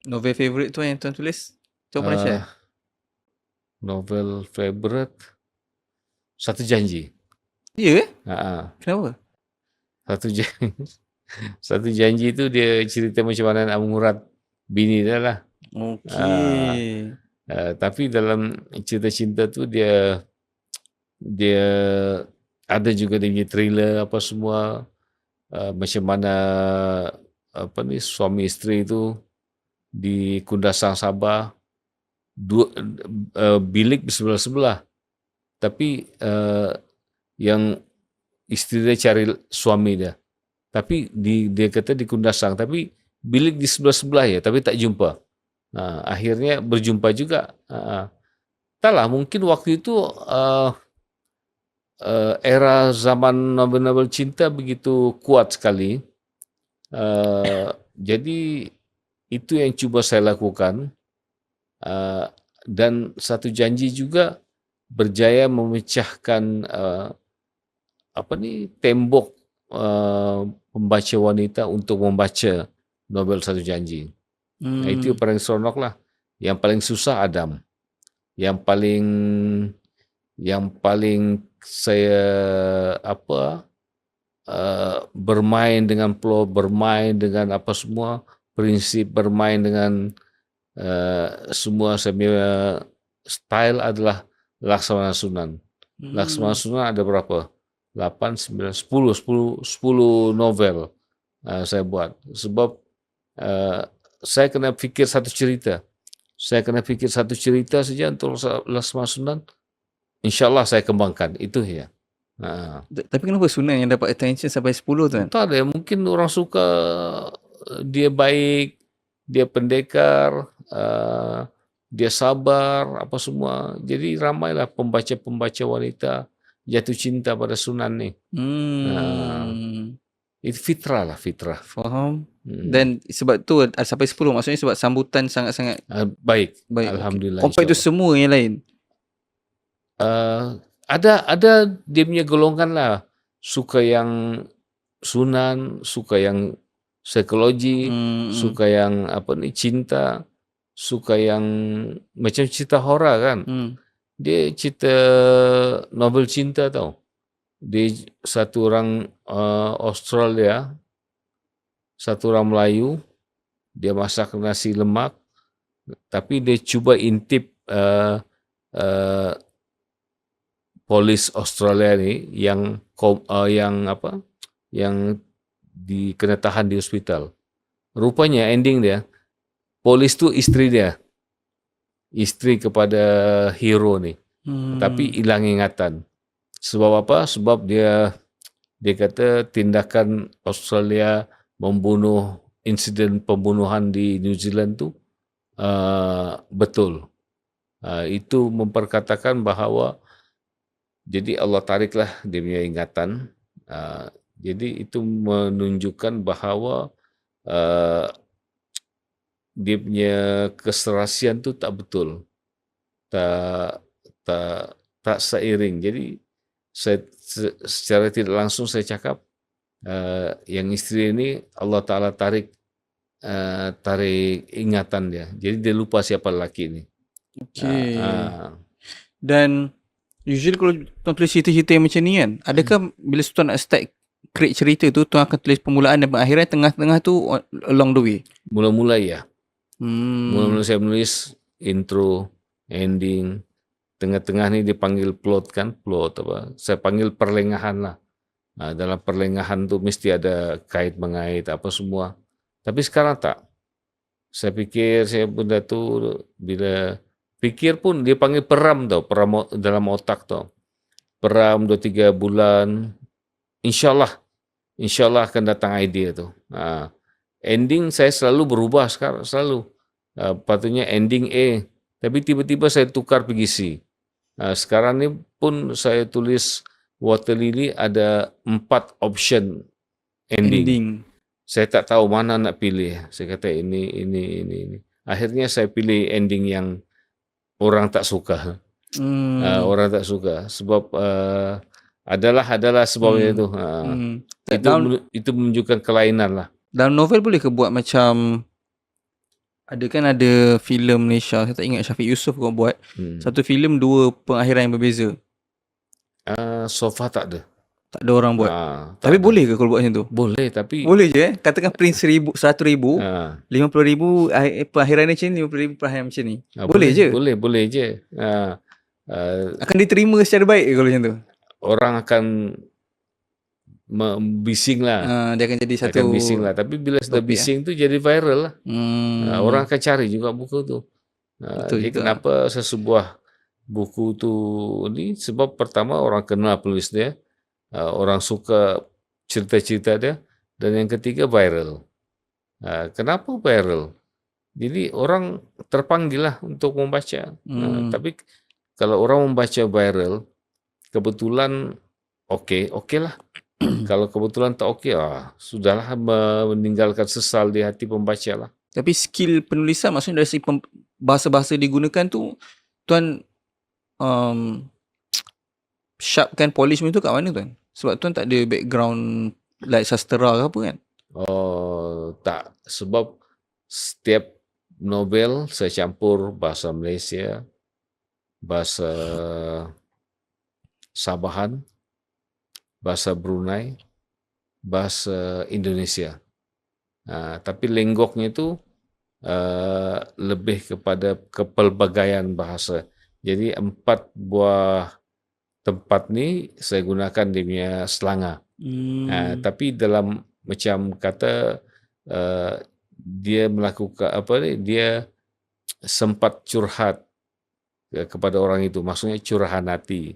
Novel favourite tu yang tuan tulis? Tuan pernah Uh, share? novel favorite Satu Janji. Ya ke? Ha, Kenapa? Satu Janji. Satu Janji itu dia cerita macam mana nak mengurat bini dia lah. Uh, Okey. tapi dalam cerita cinta tu dia ada juga dia punya thriller apa semua, macam mana apa ni suami isteri itu di Kundasang Sabah, bilik bersebelah-sebelah, tapi yang isteri dia cari suami dia, tapi dia kata di Kundasang, tapi bilik di sebelah-sebelah ya, tapi tak jumpa. Akhirnya berjumpa juga. Entahlah, mungkin waktu itu era zaman novel-novel cinta begitu kuat sekali. Jadi itu yang cuba saya lakukan. Dan Satu Janji juga berjaya memecahkan tembok pembaca wanita untuk membaca novel Satu Janji. Itu yang paling seronok lah. Yang paling susah Adam. Yang paling saya bermain dengan plot, bermain dengan apa semua prinsip, bermain dengan semua saya punya style adalah Laksamana Sunan. Laksamana Sunan ada berapa? 8, 9, 10 novel saya buat. Sebab saya kena fikir satu cerita. Saya kena fikir satu cerita saja untuk Laksamana Sunan. InsyaAllah saya kembangkan. Itu ya. Tapi kenapa Sunan yang dapat attention sampai 10 tu kan? Tak ada. Mungkin orang suka dia baik, dia pendekar, dia sabar, apa semua. Jadi ramailah pembaca-pembaca wanita jatuh cinta pada Sunan ni. Itu fitrah lah, fitrah. Faham. Dan sebab tu sampai 10, maksudnya sebab sambutan sangat-sangat baik. baik. Alhamdulillah. Compare tu semua yang lain. Ada dia punya golongan lah. Suka yang Sunan, suka yang psikologi, suka yang cinta, suka yang macam cerita horor kan. Dia cerita novel cinta tau. Dia satu orang Australia, satu orang Melayu, dia masak nasi lemak, tapi dia cuba intip polis Australia ni yang kena tahan di hospital. Rupanya ending dia, polis tu isteri dia. Isteri kepada hero ni. Tapi hilang ingatan. Sebab apa? Sebab dia kata tindakan Australia membunuh, insiden pembunuhan di New Zealand tu betul. Itu memperkatakan bahawa jadi Allah tariklah dia punya ingatan. Jadi itu menunjukkan bahawa dia punya keserasian tu tak betul. Tak seiring. Jadi saya secara tidak langsung saya cakap yang isteri ini Allah Ta'ala tarik ingatan dia. Jadi dia lupa siapa lelaki ini. Okay. Dan usually kalau tuan tulis cerita-cerita yang macam ni kan, adakah bila tuan nak start create cerita tu, tuan akan tulis permulaan dan pengakhiran, tengah-tengah tu along the way? Mula-mula ya. Mula-mula saya menulis intro, ending, tengah-tengah ni dipanggil plot kan, plot apa. Saya panggil perlengahan lah. Dalam perlengahan tu mesti ada kait-mengait apa semua. Tapi sekarang tak. Saya fikir benda tu bila fikir pun dia panggil peram tau, peram dalam otak tau. Peram 2-3 bulan, InsyaAllah akan datang idea tu. Ending saya selalu berubah sekarang, selalu. Patutnya ending A, tapi tiba-tiba saya tukar pergi C. Sekarang ni pun saya tulis Water Lily ada 4 option ending. Saya tak tahu mana nak pilih. Saya kata ini. Akhirnya saya pilih ending yang orang tak suka. Orang tak suka sebab adalah sebabnya itu. Itu menunjukkan kelainan lah. Dalam novel boleh ke buat macam ada filem Malaysia, saya tak ingat, Syafiq Yusof kau buat. Satu filem 2 pengakhiran yang berbeza. So far tak ada. Tak ada orang buat. Tak Tapi ada. boleh ke kalau buat macam tu? Boleh, tapi Boleh je Katakan print 100,000, 100,000, ah, 50,000 pengakhiran dia macam ni, 50,000 pengakhiran macam ni. Boleh je. Boleh je. Akan diterima secara baik ke kalau macam tu? Orang akan bising lah. Dia akan jadi satu. Akan bising lah. Tapi bila sudah topik, bising tu jadi viral lah. Orang akan cari juga buku tu. Betul Jadi juga. kenapa sesebuah buku tu ni? Sebab pertama orang kenal penulis dia. Orang suka cerita-cerita dia. Dan yang ketiga viral. Kenapa viral? Jadi orang terpanggil lah untuk membaca. Tapi kalau orang membaca viral, kebetulan okey lah. Kalau kebetulan tak okey, sudahlah, meninggalkan sesal di hati pembaca lah. Tapi skill penulisan, maksudnya dari segi bahasa-bahasa digunakan tu, tuan sharpkan, polish macam tu kat mana tuan? Sebab tuan tak ada background like sastera ke apa kan? Tak. Sebab setiap novel saya campur bahasa Malaysia, bahasa Sabahan, bahasa Brunei, bahasa Indonesia. Tapi lenggoknya itu lebih kepada kepelbagaian bahasa. Jadi 4 buah tempat ni saya gunakan dia punya selanga. Tapi dalam macam kata dia melakukan dia sempat curhat kepada orang itu, maksudnya curahan hati.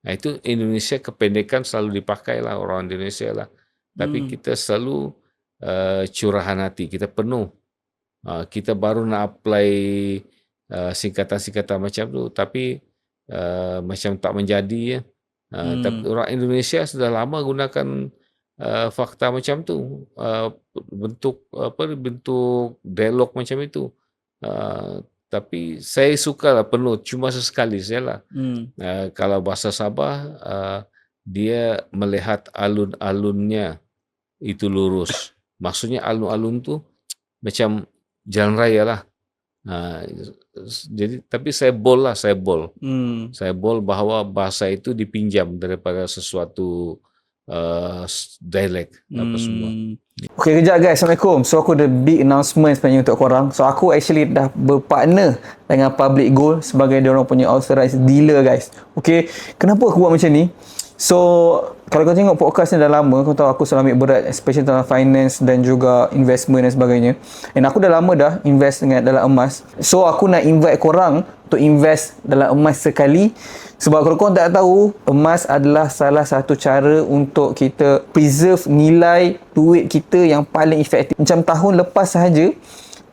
Itu Indonesia kependekan selalu dipakai lah orang Indonesia lah. Tapi kita selalu curahan hati, kita penuh. Kita baru nak apply singkatan-singkatan macam tu, tapi macam tak menjadi ya. Tapi orang Indonesia sudah lama gunakan fakta macam tu, bentuk dialog macam itu. Tapi saya sukalah penuh, cuma sesekali sajalah. Kalau bahasa Sabah, dia melihat alun-alunnya itu lurus. Maksudnya alun-alun tu macam jalan raya lah. Jadi tapi saya bold. Saya bold bahawa bahasa itu dipinjam daripada sesuatu dialek apa semua. Okay, kejap guys. Assalamualaikum. So, aku ada big announcement sebenarnya untuk korang. So, aku actually dah berpartner dengan Public Gold sebagai diorang punya authorized dealer guys. Okay, kenapa aku buat macam ni? So, kalau kau tengok podcast ni dah lama, kau tahu aku selalu ambil berat, especially tentang finance dan juga investment dan sebagainya. And aku dah lama dah invest dalam emas. So, aku nak invite korang untuk invest dalam emas sekali. Sebab kalau korang tak tahu, emas adalah salah satu cara untuk kita preserve nilai duit kita yang paling efektif. Macam tahun lepas sahaja,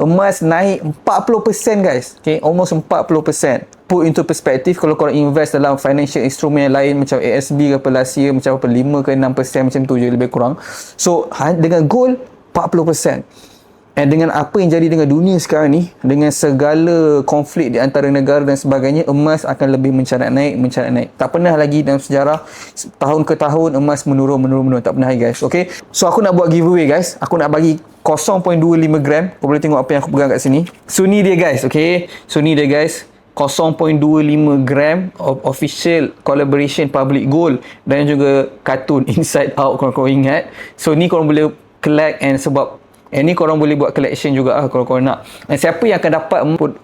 emas naik 40% guys. Okay, almost 40%. Put into perspective, kalau korang invest dalam financial instrument yang lain macam ASB ke apa last year, macam apa 5 ke 6% macam tu je lebih kurang. So dengan gold 40%. And dengan apa yang jadi dengan dunia sekarang ni, dengan segala konflik di antara negara dan sebagainya, emas akan lebih mencarat naik. Tak pernah lagi dalam sejarah tahun ke tahun emas menurun. Tak pernah lagi guys. Okay, so aku nak buat giveaway guys. Aku nak bagi 0.25 gram. Kau boleh tengok apa yang aku pegang kat sini. So ni dia guys. Okay, so ni dia guys, 0.25 gram of official collaboration Public Gold dan juga kartun Inside Out, korang ingat. So ni korang boleh collect, and sebab ni korang boleh buat collection juga kalau korang nak. Dan siapa yang akan dapat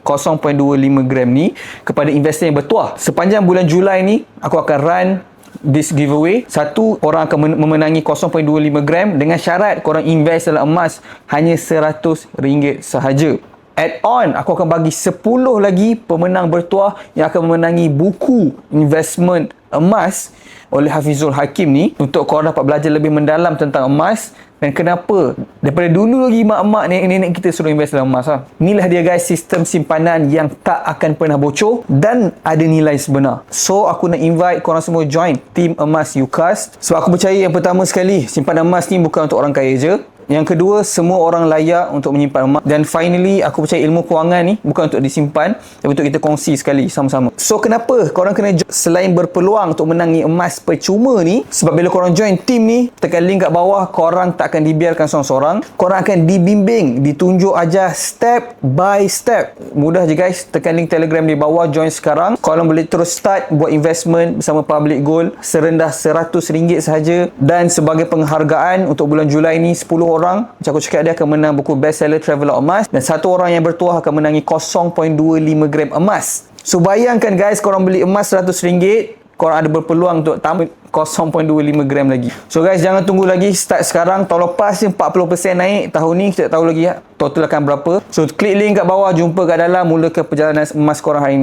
0.25 gram ni kepada investor yang bertuah, sepanjang bulan Julai ni aku akan run this giveaway. Satu orang akan memenangi 0.25 gram dengan syarat korang invest dalam emas hanya RM100 sahaja. Add on, aku akan bagi 10 lagi pemenang bertuah yang akan memenangi buku investment emas oleh Hafizul Hakim ni, untuk korang dapat belajar lebih mendalam tentang emas dan kenapa daripada dulu lagi mak-mak nenek-nenek kita suruh invest dalam emas lah. Inilah dia guys, sistem simpanan yang tak akan pernah bocor dan ada nilai sebenar. So aku nak invite korang semua join Team Emas UCAS, sebab aku percaya yang pertama sekali, simpanan emas ni bukan untuk orang kaya je. Yang kedua, semua orang layak untuk menyimpan emas. Dan finally, aku percaya ilmu kewangan ni bukan untuk disimpan, tapi untuk kita kongsi sekali sama-sama. So kenapa korang kena join selain berpeluang untuk menangi emas percuma ni? Sebab bila korang join team ni, tekan link kat bawah, korang tak akan dibiarkan seorang-seorang. Korang akan dibimbing, ditunjuk ajar step by step. Mudah je guys, tekan link Telegram di bawah, join sekarang. Korang boleh terus start buat investment bersama Public Gold serendah RM100 sahaja. Dan sebagai penghargaan untuk bulan Julai ni, 10 orang macam aku cakap dia akan menang buku bestseller Traveller Emas, dan satu orang yang bertuah akan menangi 0.25 gram emas. So bayangkan guys, korang beli emas RM100, korang ada berpeluang untuk tambah 0.25 gram lagi. So guys, jangan tunggu lagi, start sekarang. Tahun lepas ni 40% naik, tahun ni kita tak tahu lagi total akan berapa. So klik link kat bawah, jumpa kat dalam, mulakan perjalanan emas korang hari ni.